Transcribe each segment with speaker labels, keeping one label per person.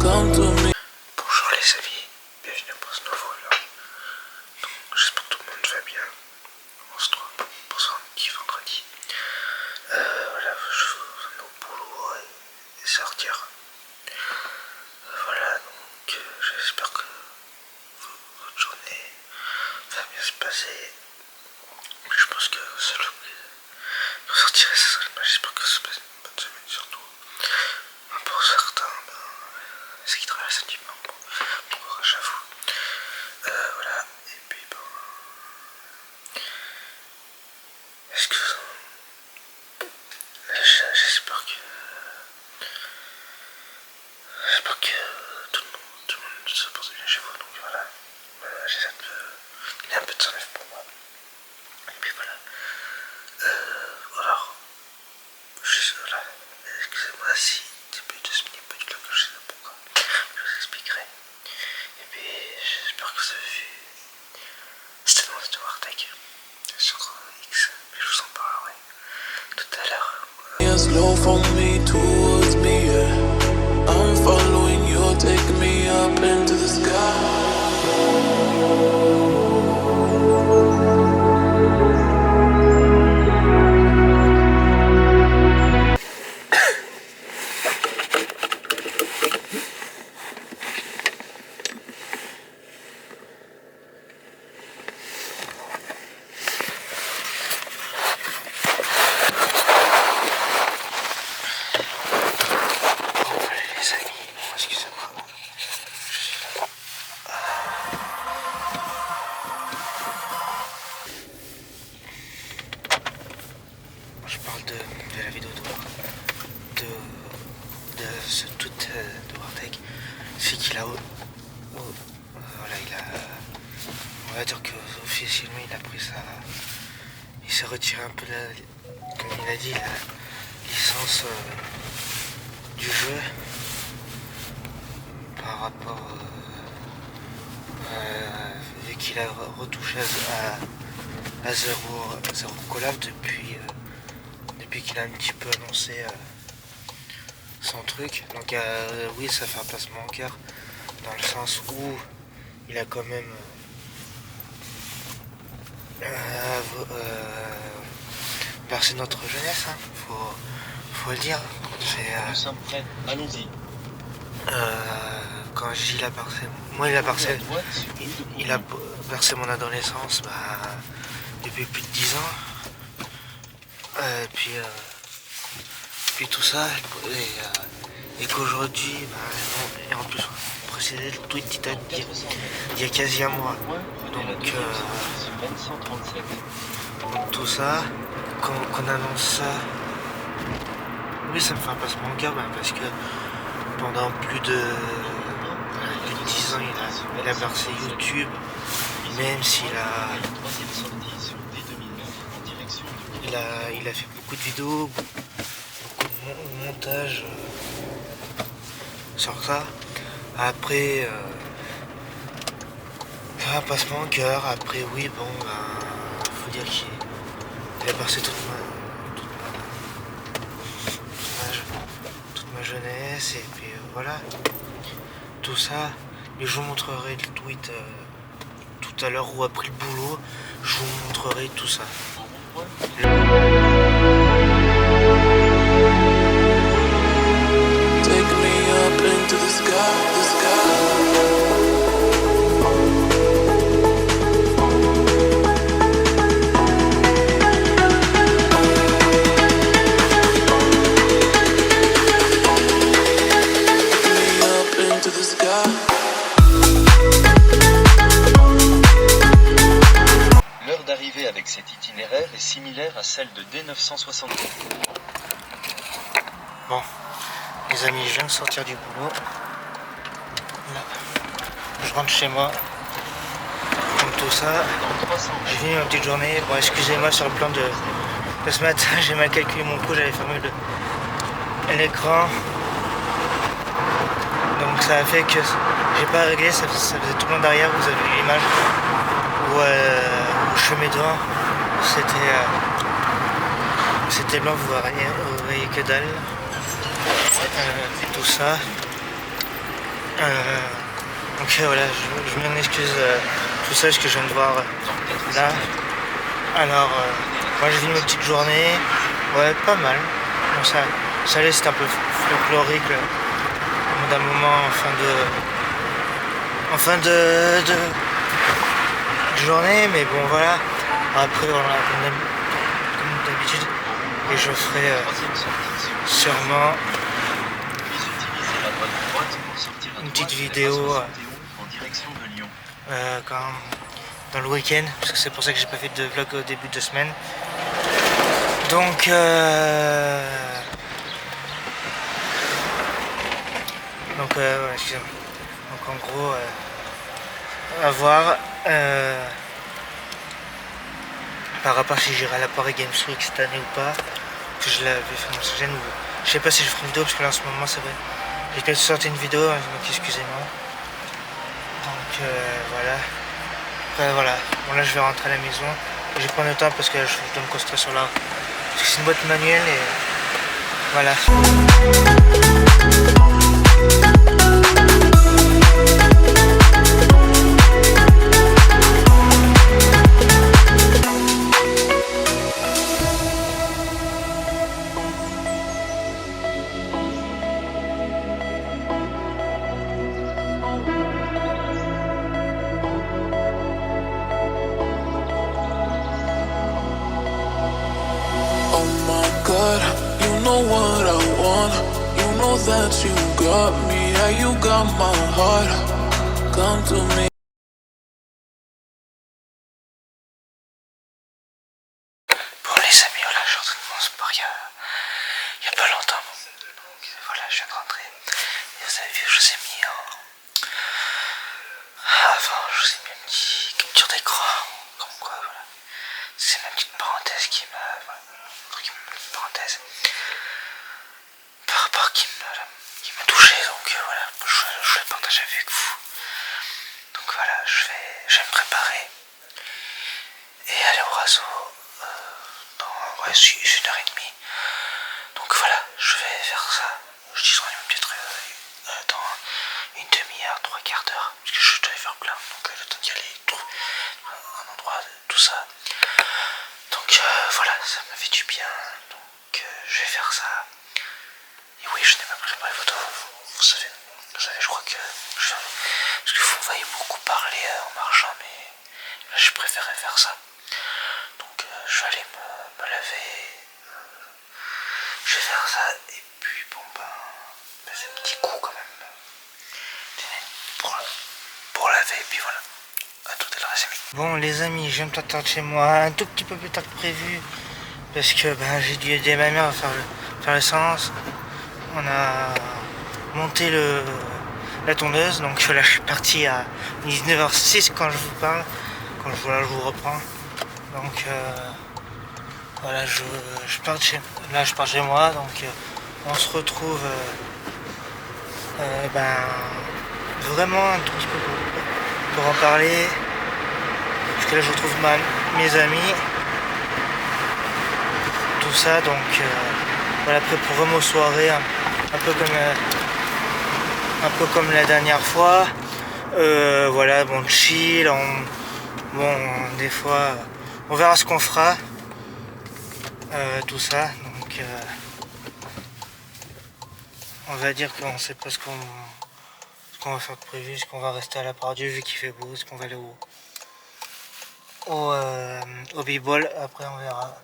Speaker 1: Bonjour les amis, bienvenue pour ce nouveau vlog. Donc j'espère que tout le monde va bien. On se retrouve pour ce petit vendredi. Voilà, je vais au boulot et sortir. Voilà, donc j'espère que votre journée va bien se passer. Je pense que ça vous sortirez, ça serait bien. J'espère que ça se passe une bonne semaine surtout. Pour certains, ceux qui traversent un petit peu, bon, j'avoue. Voilà, et puis est-ce que j'espère que tout le monde se porte bien chez vous, donc voilà, j'essaie il y a un peu de s'enlève pour moi. Et puis voilà. Alors, voilà, excusez-moi si début de ce mini podcast que je sais pas pourquoi, je vous expliquerai. Et puis j'espère que vous avez vu cette annonce de Wartech sur X, mais je vous en parlerai tout à l'heure.
Speaker 2: Slow for me towards me, yeah. I'm following you, take me up into the sky.
Speaker 1: Je parle de la vidéo de ce tweet de Wartech. C'est qu'il a voilà, on va dire que officiellement il a pris il s'est retiré un peu comme il a dit, la licence du jeu par rapport vu qu'il a retouché à zéro collab depuis qu'il a un petit peu annoncé son truc. Donc oui, ça fait un placement en cœur dans le sens où il a quand même bercé notre jeunesse, hein. Faut le dire.
Speaker 3: Nous sommes prêts, allons-y.
Speaker 1: Quand je dis il a bercé, moi il a bercé mon adolescence depuis plus de 10 ans. Puis tout ça, et qu'aujourd'hui, et en plus, précédé le tweet il y a quasi un mois. Donc tout ça, qu'on annonce ça, oui, ça me fait un passement en cœur, parce que pendant plus de 10 ans, il a bercé YouTube, même s'il il a fait beaucoup de vidéos, beaucoup de montage sur ça. Après, un passement en cœur. Après, oui, faut dire qu'il a bercé toute ma jeunesse, et puis voilà, tout ça. Mais je vous montrerai le tweet tout à l'heure, ou après le boulot, je vous montrerai tout ça.
Speaker 2: Take me up into the sky, the sky.
Speaker 3: L'heure d'arrivée avec cet itinéraire est similaire à celle de D960.
Speaker 1: Bon, les amis, je viens de sortir du boulot. Là, je rentre chez moi. Comme tout ça, j'ai fini ma petite journée. Bon, excusez-moi sur le plan de ce matin, j'ai mal calculé mon coup, j'avais fermé l'écran. Donc ça a fait que j'ai pas réglé, ça faisait tout le long derrière, vous avez vu l'image où je fumais devant, c'était blanc, vous voyez que dalle, tout ça. Donc voilà, je m'en excuse tout ça, ce que je viens de voir là. Alors, moi j'ai vu ma petite journée, ouais, pas mal. Bon, ça allait, c'était un peu folklorique au bout d'un moment en fin de journée, mais bon voilà. Après, voilà, comme d'habitude, et je ferai sûrement une petite vidéo dans le week-end, parce que c'est pour ça que j'ai pas fait de vlog au début de semaine. Donc voilà, excusez-moi. Donc en gros, à voir par rapport si j'irai à la Paris Games Week cette année ou pas, que je l'avais fait dans cette chaîne, ou je sais pas si je ferai une vidéo, parce que là en ce moment c'est vrai, j'ai peut-être sorti une vidéo, donc excusez-moi. Donc voilà. Après voilà, bon là je vais rentrer à la maison, je vais prendre le temps parce que je dois me concentrer sur là, parce que c'est une boîte manuelle et voilà.
Speaker 2: Oh my God, you know what I want. You know that you got me, yeah, you got my heart. Come to me.
Speaker 1: Bon les amis, voilà, je suis en train de mon sport il y a pas longtemps. Donc voilà, je viens de rentrer. Et vous avez vu, je vous ai mis avant, je vous ai mis une petite capture d'écran. Comme quoi, voilà. C'est ma petite parenthèse qui m'a... Voilà, une petite parenthèse. Par rapport qui m'a touché, donc voilà, je vais partager avec vous. Donc voilà, je vais me préparer et aller au raso dans une heure et demie. Donc voilà, je vais faire ça. Je dirais peut-être dans une demi-heure, 3/4 d'heure, parce que je dois y faire plein, donc le temps d'y aller, trouver un endroit, tout ça. Donc voilà, ça m'a fait du bien, donc je vais faire ça. Et oui, je n'ai pas préparé photo, vous savez, je crois que parce que vous voyez beaucoup parler en marchant, mais là je préférais faire ça. Donc je vais aller me laver, je vais faire ça, et puis bon c'est un petit coup quand même pour laver, et puis voilà. À tout à l'heure les amis. Bon les amis, je viens de partir de chez moi un tout petit peu plus tard que prévu, parce que j'ai dû aider ma mère à faire l'essence. On a monté la tondeuse, donc là je suis parti à 19h06 quand je vous parle, quand je vous reprends. Donc voilà, je pars chez moi, donc on se retrouve vraiment un tout petit peu pour en parler, parce que là je retrouve mes amis, tout ça, donc voilà, après pour vraiment soirée, un peu comme la dernière fois, voilà, bon chill, des fois on verra ce qu'on fera, tout ça, donc on va dire qu'on sait pas ce qu'on va faire de prévu, est-ce qu'on va rester à la Part-Dieu vu qu'il fait beau, est-ce qu'on va aller au b-ball, après on verra.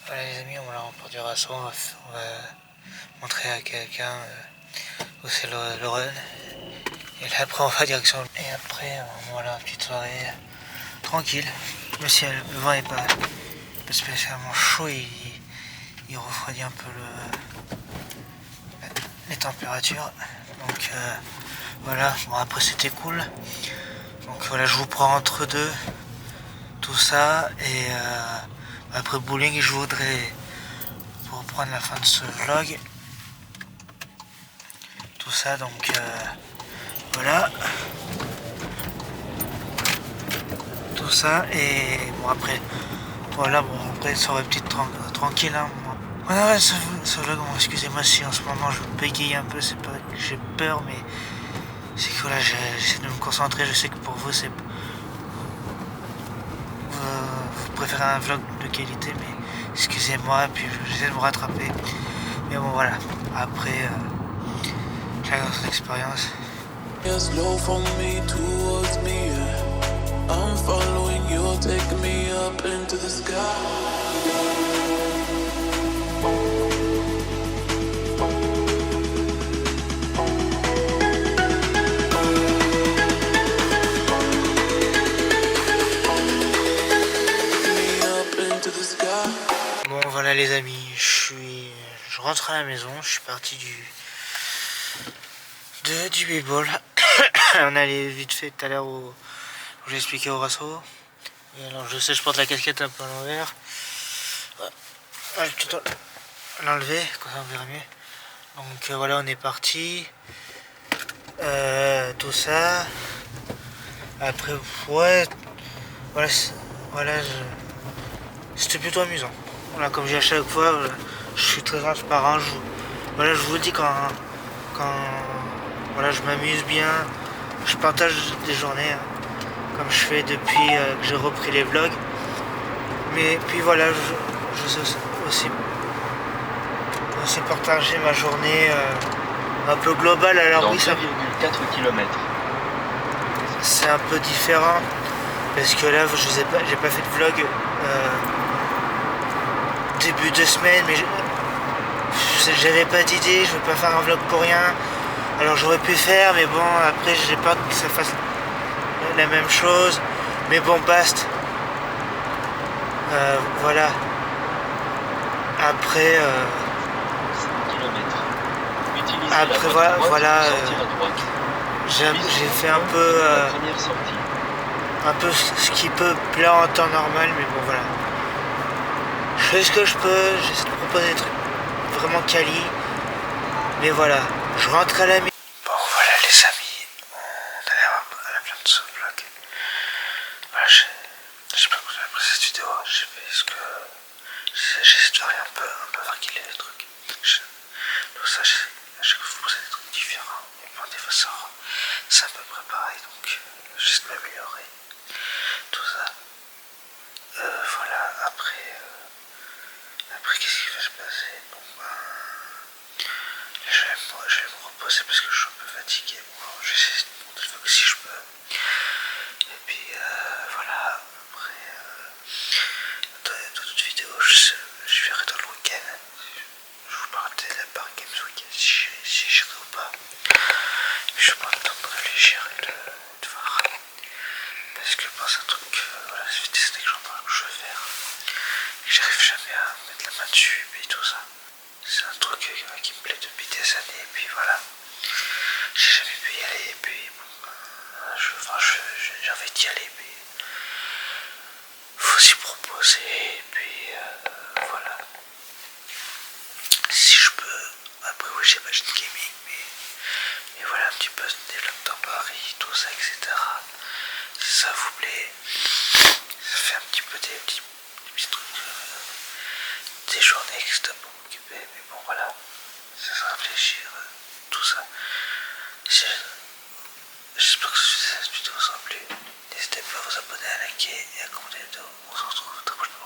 Speaker 1: Voilà les amis, on va reproduire à ça, on va montrer à quelqu'un où c'est le run. Et là après on va direction. Et après voilà, petite soirée tranquille. Le ciel, le vent est pas spécialement chaud, il refroidit un peu les températures. Donc voilà, bon après c'était cool. Donc voilà, je vous prends entre deux tout ça, et après bowling je voudrais prendre la fin de ce vlog. Tout ça, donc voilà. Tout ça, et bon après, voilà, bon après ça aurait peut-être tranquille. Hein. Voilà ce vlog, bon, excusez-moi si en ce moment je bégaye un peu, c'est pas que j'ai peur, mais c'est que voilà, j'essaie de me concentrer. Je sais que pour vous, c'est vous préférez un vlog de qualité, mais excusez-moi, puis j'essaie de me rattraper. Mais bon voilà, après chacun son expérience.
Speaker 2: It's low from me towards me, yeah. I'm following you, take me up into the sky.
Speaker 1: Bon voilà les amis, je rentre à la maison, je suis parti du b-ball. On allait vite fait tout à l'heure où j'ai expliqué au Rasso. Et alors je sais, je porte la casquette un peu à l'envers. Ouais, plutôt l'enlever, comme ça on verra mieux. Donc voilà, on est parti. Tout ça. Après, ouais, voilà, c'était plutôt amusant. Voilà, comme j'ai à chaque fois, je suis très transparent. Voilà, je vous le dis quand voilà, je m'amuse bien, je partage des journées, hein, comme je fais depuis que j'ai repris les vlogs. Mais puis voilà, je sais aussi partager ma journée un peu globale. Alors
Speaker 3: dans
Speaker 1: oui, ça
Speaker 3: 2,4 km.
Speaker 1: c'est un peu différent parce que là j'ai pas fait de vlog début de semaine, mais j'avais pas d'idée, je veux pas faire un vlog pour rien. Alors j'aurais pu faire, mais bon, après j'ai peur que ça fasse la même chose. Mais bon, basta. Voilà. Après,
Speaker 3: 5 km. Utilisez
Speaker 1: après
Speaker 3: la voie
Speaker 1: voilà,
Speaker 3: de droite
Speaker 1: voilà,
Speaker 3: pour sortir à droite.
Speaker 1: j'ai fait un
Speaker 3: La première sortie.
Speaker 1: peu ce qui peut plaire en temps normal, mais bon voilà. Je fais ce que je peux, j'essaie de proposer des trucs vraiment quali. Mais voilà, je rentre à la maison. Bon voilà les amis, on est à la fin de ce vlog. Voilà, j'espère que vous avez apprécié cette vidéo. J'ai fait ce que j'essaie de varier un peu vaquer les trucs. Tout ça, à chaque fois vous posez des trucs différents. Et bon, des fois c'est à peu près pareil, donc j'essaie de m'améliorer. Tout ça. Voilà, après qu'est-ce qui va se passer? Bon, je vais me reposer parce que je suis un peu fatigué. Bon, je vais essayer de monter le vlog si je peux. Et puis voilà, après dans d'autres vidéos, je verrai dans le week-end. Je vous parle de la Paris Games Week si j'irai ou pas. Mais je prends le temps de réfléchir et de voir. Parce que bon, c'est un truc, voilà, ça fait des années que j'en parle, que je veux faire. Et j'arrive jamais à mettre la main dessus et tout ça. C'est un truc qui me plaît depuis des années, et puis voilà. J'ai jamais pu y aller, et puis bon, j'ai envie d'y aller, puis faut s'y proposer, et puis voilà. Si je peux, après oui j'ai Machine Gaming, mais voilà un petit peu de développement dans Paris, tout ça, etc. Si ça vous plaît, ça fait un petit peu des petits trucs, des journées etc. pour m'occuper, mais bon voilà, ça se réfléchir, tout ça. J'espère que cette vidéo vous a plu. N'hésitez pas à vous abonner, à liker et à commenter la vidéo. On se retrouve très prochainement.